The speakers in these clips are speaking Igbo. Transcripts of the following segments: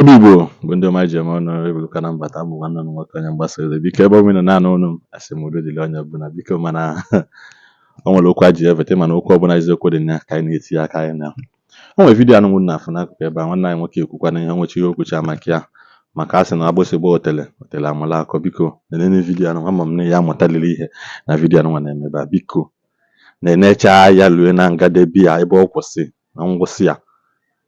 Ndị Igbo bụ ndị ọma ji eme ọnụ ebuka na mbata bụ nwanne m nwoke onye mgbasa ozi. Biko ebe omenụ naanị ụnụ asị m udo dịrị onye ọbụla. Biko mana o nwere okwu a ji evete mana okwu ọbụla eziokwu dị na ya ka anyị na-etinye aka anyị na. O nwere vidiyo anụ na afụ n'akụkụ ebe a nwanne anyị nwoke ekwukwana ihe nwechi ihe okwucha maka ya maka a sị na agbụsị gba otele amala akọ. Biko nenene vidiyo anụ ama m na ya amụtalịrị ihe na vidiyo anụ nwa na-emebe a. Biko na-enecha ya lue na ngadebi ya ebe ọ kwụsị na ngwụsị ya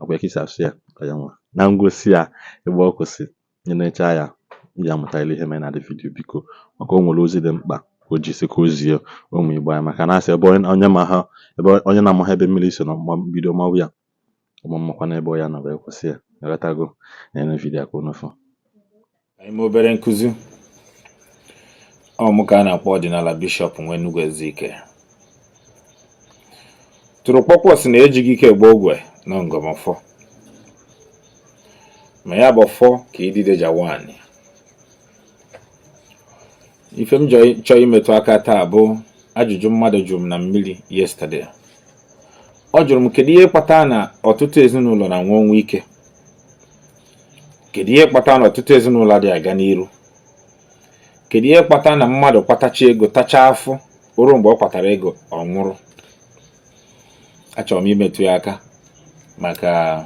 ọkwa ekisa asụ ya ya nwa na ngosi ya ebe ọ kwụsị na-enecha ya ya amụtalịrị ihe mere na dị vidiyo. Biko maka o nwere ozi dị mkpa o ji sị ka ozie ụmụ Igbo anyị maka na asị ebe onye na-amaghị ebe mmiri so na bido mawụ ya ọmụmakwa n'ebe ya na wee kwụsị ya ghọtago na vidiyo aka ụnụfụ. Anyị ma obere nkụzi ọmụ ka a na-akpọ ọdịnala bishọp nwe Enugu Ezike tụrụ kpọkpọ si na ejighị ike gba ogwe na ngọmọfọ ma ya bụ fọ ka idide jawani. Ife m chọọ imetụ aka taa bụ ajụjụ mmadụ jụrụ m na mmiri yesterday. Ọ jụrụ m kedu ihe kpatara na ọtụtụ ezinụlọ na-anwe ọnwụ ike, kedu ihe kpatara na ọtụtụ ezinụlọ adịghị aga n'iru, kedu ihe kpatara na mmadụ kpatacha ego tacha afọ ruo mgbe ọ kpatara ego ọ nwụrụ. Achọrọ m imetụ ya aka maka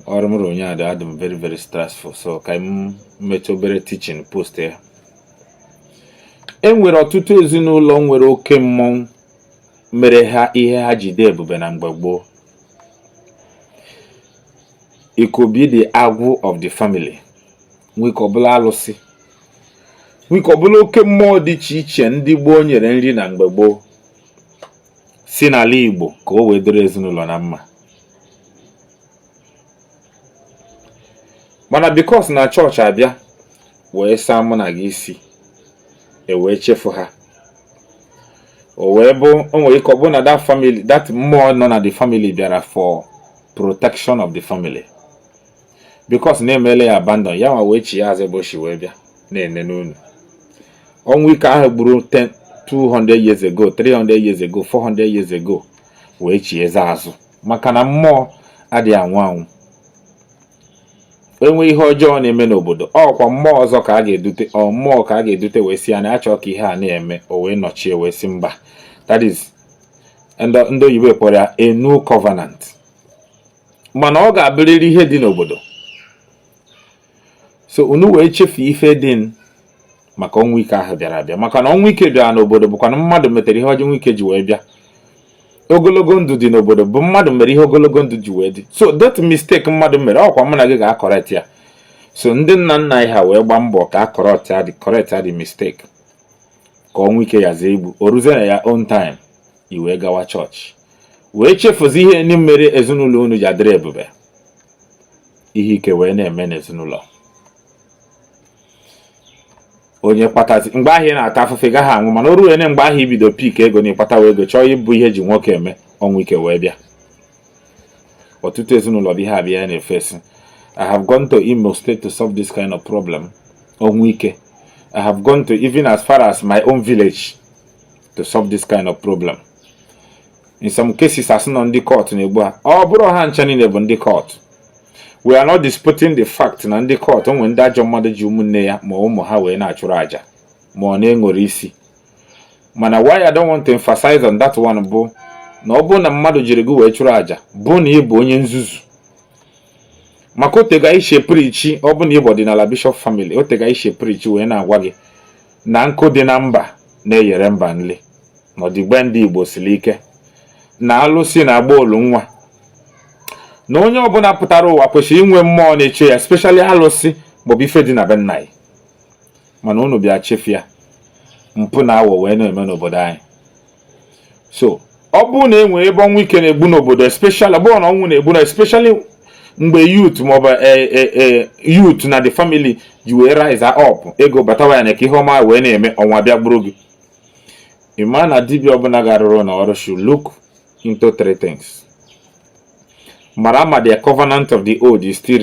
ọrụ m rụrụ ụnyaahụ adị m very very stressful, so ka m metụ obere teaching post ya. E nwere ọtụtụ ezinụlọ nwere oke mmọnwụ mere ha ihe ha jide ebube na mgbe gboo. It could be the agwụ of the family, nwee ka ọbụla alụsị, nwee ka ọbụla oke mmụọ dị iche iche ndị gboo nyere nri na mgbe gboo si n'ala Igbo ka o wee dịrị ezinụlọ na mma. Mana because na chọọchị abịa wee saa mụ na gị isi wee chefu ha, o wee bụ o nwere ike ọ bụ na that family, that mmụọ nọ na the family bịara for protection of the family because na-emele ya abandon ya nwa wee chi ya azụ ebe o si wee bịa na-ene n'unu. Ọnwụ ike ahụ gburu 200 years ago, 300 years ago, 400 years ago wee chi eze azụ maka na mmụọ adịghị anwụ anwụ. Enwe ihe ọjọọ na-eme n'obodo ọkwa mmụọ ọzọ ka a ga-edute, ọ mmụọ ka a ga-edute wee si ya na achọ ka ihe a na-eme o wee nọchie wee si mba. That is ndị oyibo kpọrọ ya a new covenant. Mana ọ ga-abụrịrị ihe dị n'obodo, so unu wee chefu ife dị maka ọnwụ ike ahụ bịara abịa maka na ọnwụ ike bịara n'obodo bụkwa na mmadụ metere ihe ọjọọ ike ji wee bịa. Ogologo ndụ dị n'obodo bụ mmadụ mere ihe ogologo ndụ ji wee dị. So that mistake mmadụ mere ọkwa mụ na gị ga-akọrekt ya. So ndị nna nna anyị ha wee gbaa mbọ ka correct the mistake ka ọnwụ ike ya zee igbu o ruzie na ya own time i wee gawa chọọchị wee chefuzi ihe ndị mere ezinụlọ unu ji adịrị ebube. Ihe ike wee na-eme n'ezinụlọ. Onye kpatazi mgbe ahụ ị na-ata afụfe gaghị anwụ mana o ruo ene mgbe ahụ ibido pik ego na ịkpatawa ego chọọ ịbụ ihe ji nwoke eme ọnwụ ike wee bịa. Ọtụtụ ezinụlọ dị ha abịa na-efesi. I have gone to Imo State to solve this kind of problem. Ọnwụ ike. I have gone to even as far as my own village to solve this kind of problem. In some cases asị nọ ndị court na-egbu ha. Ọ bụrụ ha ncha niile bụ ndị court. We are not disputing the fact na ndị court onwe ndị ajọ mmadụ ji ụmụnne ya ma ụmụ ha wee na-achụrụ aja ma ọ na-eṅụrị isi. Mana why I don't want to emphasize on that one bụ na ọ bụ na mmadụ jiri gị wee chụrụ aja bụ na ị bụ onye nzuzu. Maka otega ishe prichi ọ bụ na ị bụ ọdịnala bishop family otega ishe prichi wee na-agwa gị na nkụ dị na mba na-eyere mba nle na ọdịgbe ndị Igbo siri ike na alụsị na-agba olu nwa na onye ọbụla pụtara ụwa kwesịrị inwe mmụọ na-eche ya, especially alụsị maọbụ ife dị na be nna anyị. Mana unu bịa chefu ya, mpụ na awọ wee na-eme n'obodo anyị. So ọ bụ na enwe ebe ọnwụ ike na-egbu n'obodo, especially ọ bụrụ na ọnwụ na-egbu na especially mgbe youth maọbụ youth na the family ji wee rise up ego batawa ya na ka ihe ọma wee na-eme ọnwa bịa gburu gị. Ịma na dibịa ọbụla ga-arụrụ na ọrụ should look into three things. Marama, the covenant of the old is still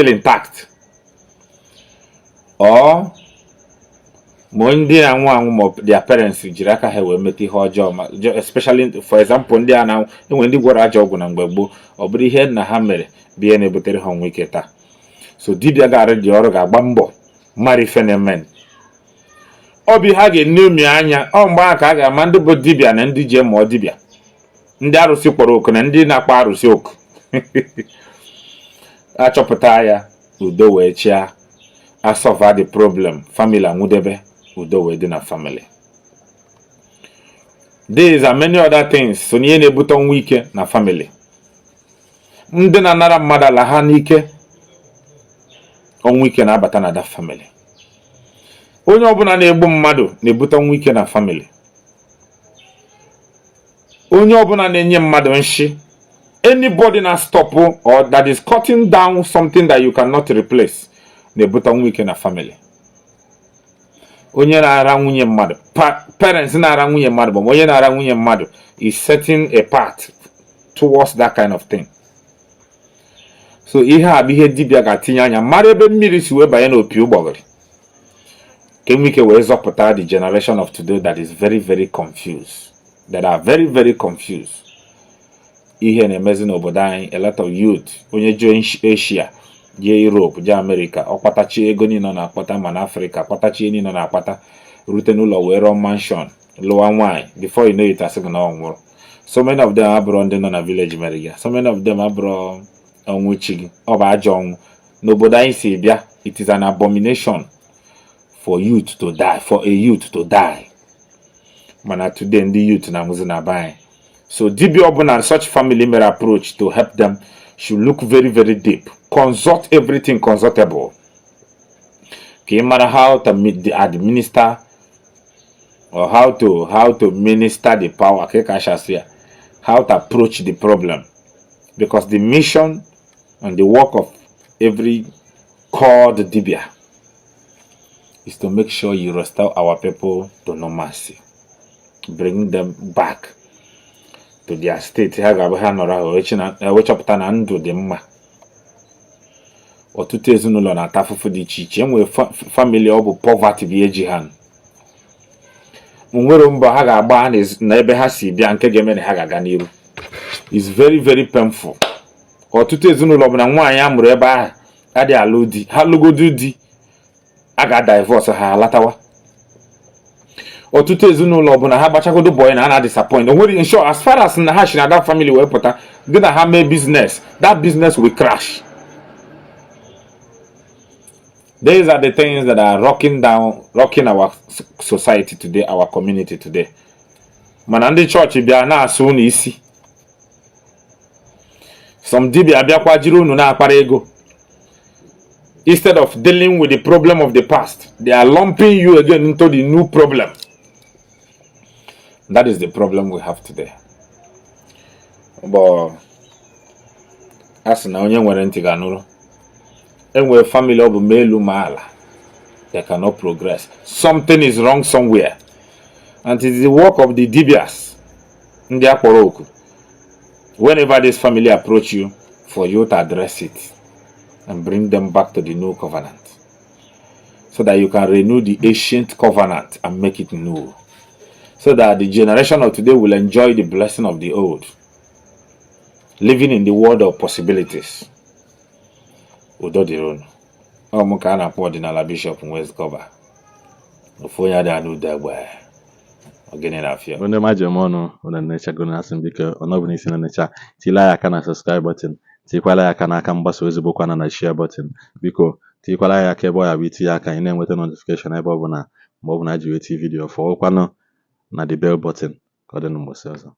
intact, or ma ndị na-anwụ anwụ ma their parents jiri aka ha wee meta ihe ọjọọ, especially for example ndị a na enwe ndị gwọrọ ajọ ọgwụ na mgbe gboo, ọ bụrụ ihe nna ha mere bụ ihe na-ebutere ha ọnwụ ike taa. So dibịa ga-arụ dị ọrụ ga-agba mbọ mara ife na-eme. Ọ bụ ha ga-enomi anya, ọ mgbe ahụ ka a ga-ama ndị bụ dibịa na ndị ji mụọ dibịa, ndị arụsị kpọrọ oku na ndị na-akpọ arụsị oku. Achọpụta ya, udo wee chịa, asolve the problem, family anwụdebe, udo wee dị na family. These are many other things so n'ihe na-ebute ọnwụ ike na family. Ndị na-anara mmadụ ala ha n'ike, ọnwụ ike na-abata na that family. Onye ọbụla na-egbu mmadụ na-ebute ọnwụ ike na family. Onye ọbụla na-enye mmadụ nshi, anybody na stop or that is cutting down something that you cannot replace, na-ebute ọnwụ ike na family. Onye na-ara nwunye mmadụ, parents na-ara nwunye mmadụ, bụ onye na-ara nwunye mmadụ is setting a path towards that kind of thing. So ihe a bụ ihe dibịa ga-atinye anya mara ebe mmiri si wee banye n'opi ụgbọgịrị, ka enwe ike wee zọpụta the generation of today that is very very confused, that are very very confused. Ihe na-emezi n'obodo anyị, a lot of youth, onye jee Asia, jee Europe, jee America, ọ kpatachi ego niile na-akpata, ma na Africa kpatachi niile na-akpata, rute n'ụlọ wee rụọ mansion, lụọ nwaanyị, before you know it, asị gị na ọ nwụrụ. So many of them abụrụ ndị nọ na village mere ya, so many of them abụrụ ọnwụ chi gị, ọ bụ ajọ ọnwụ. N'obodo anyị si bịa, it is an abomination for youth to die, for a youth to die. Mana today ndị youth na-anwụzi na be anyị. So dibịa ọbụla such family mere approach to help them should look very very deep, consult everything consultable, ka ị mara how to administer or how to minister the power, how to approach the problem, because the mission and the work of every called dibia is to make sure you restore our people to normalcy, bring them back to their state. Ha ga-abụ ha nọrọ ahụ wechọpụta na ndụ dị mma. Ọtụtụ ezinụlọ na-ata afụfụ dị iche iche. Enwere family ọ bụ poverty bụ eji ha. Nwere mbọ ha ga-agba na ebe ha si bịa nke ga-eme na ha ga-aga n'iru. It's very very painful. Ọtụtụ ezinụlọ bụ na nwaanyị a mụrụ ebe ahụ adị alụ di, ha lụgodu di, a ga-divorce ha alatawa. Ọtụtụ ezinụlọ bụ na ha gbachagodo boy na ha na-disappoint. Onwere ensure as far as na ha shi na that family wee pụta, dị na ha mee business, that business will crash. These are the things that are rocking our society today, our community today. Mana ndị church bịa na-asụ unu isi. Some dibia abịakwa jiri unu na-akpara ego. Instead of dealing with the problem of the past, they are lumping you again into the new problem. That is the problem we have today. But as na onye nwere ntị ga-anụrụ, enwere family ọ bụ melu ma ala, they cannot progress. Something is wrong somewhere, and it is the work of the dibias, ndị akpọrọ oku, whenever this family approach you, for you to address it and bring them back to the new covenant, so that you can renew the ancient covenant and make it new, so that the generation of today will enjoy the blessing of the old, living in the world of possibilities. Udo dịrị unu. Ọ mụ ka a na-akpọ ọdịnala Bishop West Cover. Ofu onye adịghị anụ ụda egbe. Ogene na-afịa. Onye majem ọnụ ụna nnechago na asị biko ọnọbụla isi na nnecha tila ya aka na subscribe button, tikwala ya aka n'aka mgbasa ozi bụkwana na share button. Biko tikwala ya aka ebe ọ ya bụ itinye aka ị na-enweta notification ebe ọbụla ma ọ bụ na ji weti vidio, fọwụkwanụ na the bell button ka ọ dị n'ụbọchị ọzọ.